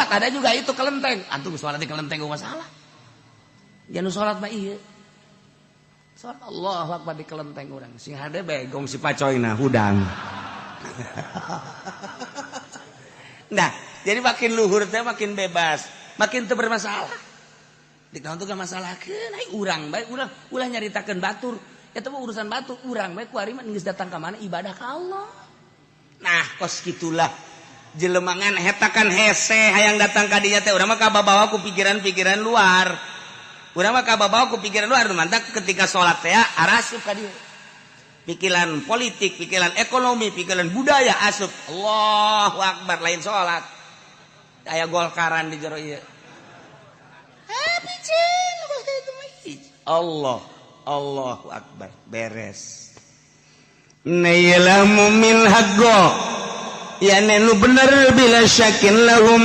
obat, ada juga itu kelenteng. Antum sholat di kelenteng gak masalah. Jangan sholat mah iya. Sholat Allahu Akbar di kelenteng orang. Sing hade begong si pacoyna hudang. Nah, jadi makin luhur teh makin bebas, makin teu bermasalah. Dik naon teh masalahkeun ai urang bae ulah nyaritakeun batur. Eta mah urusan batur, urang bae ku ari mah geus datang ka mana ibadah ka Allah. Nah, kos gitulah jelema ngan eta kan hese hayang datang ka dinya teh urang mah kababawa ku pikiran-pikiran luar. Urang mah kababawa ku pikiran luar mantap ketika salat teh arasup ka dieu. Pikiran politik, pikiran ekonomi, pikiran budaya asup. Allahu Akbar lain salat. Aya golkaran di jero ieu. Allah, Allahu Akbar, beres. Nailah mu'min haqqo. Ya nu bener bila syakin lahum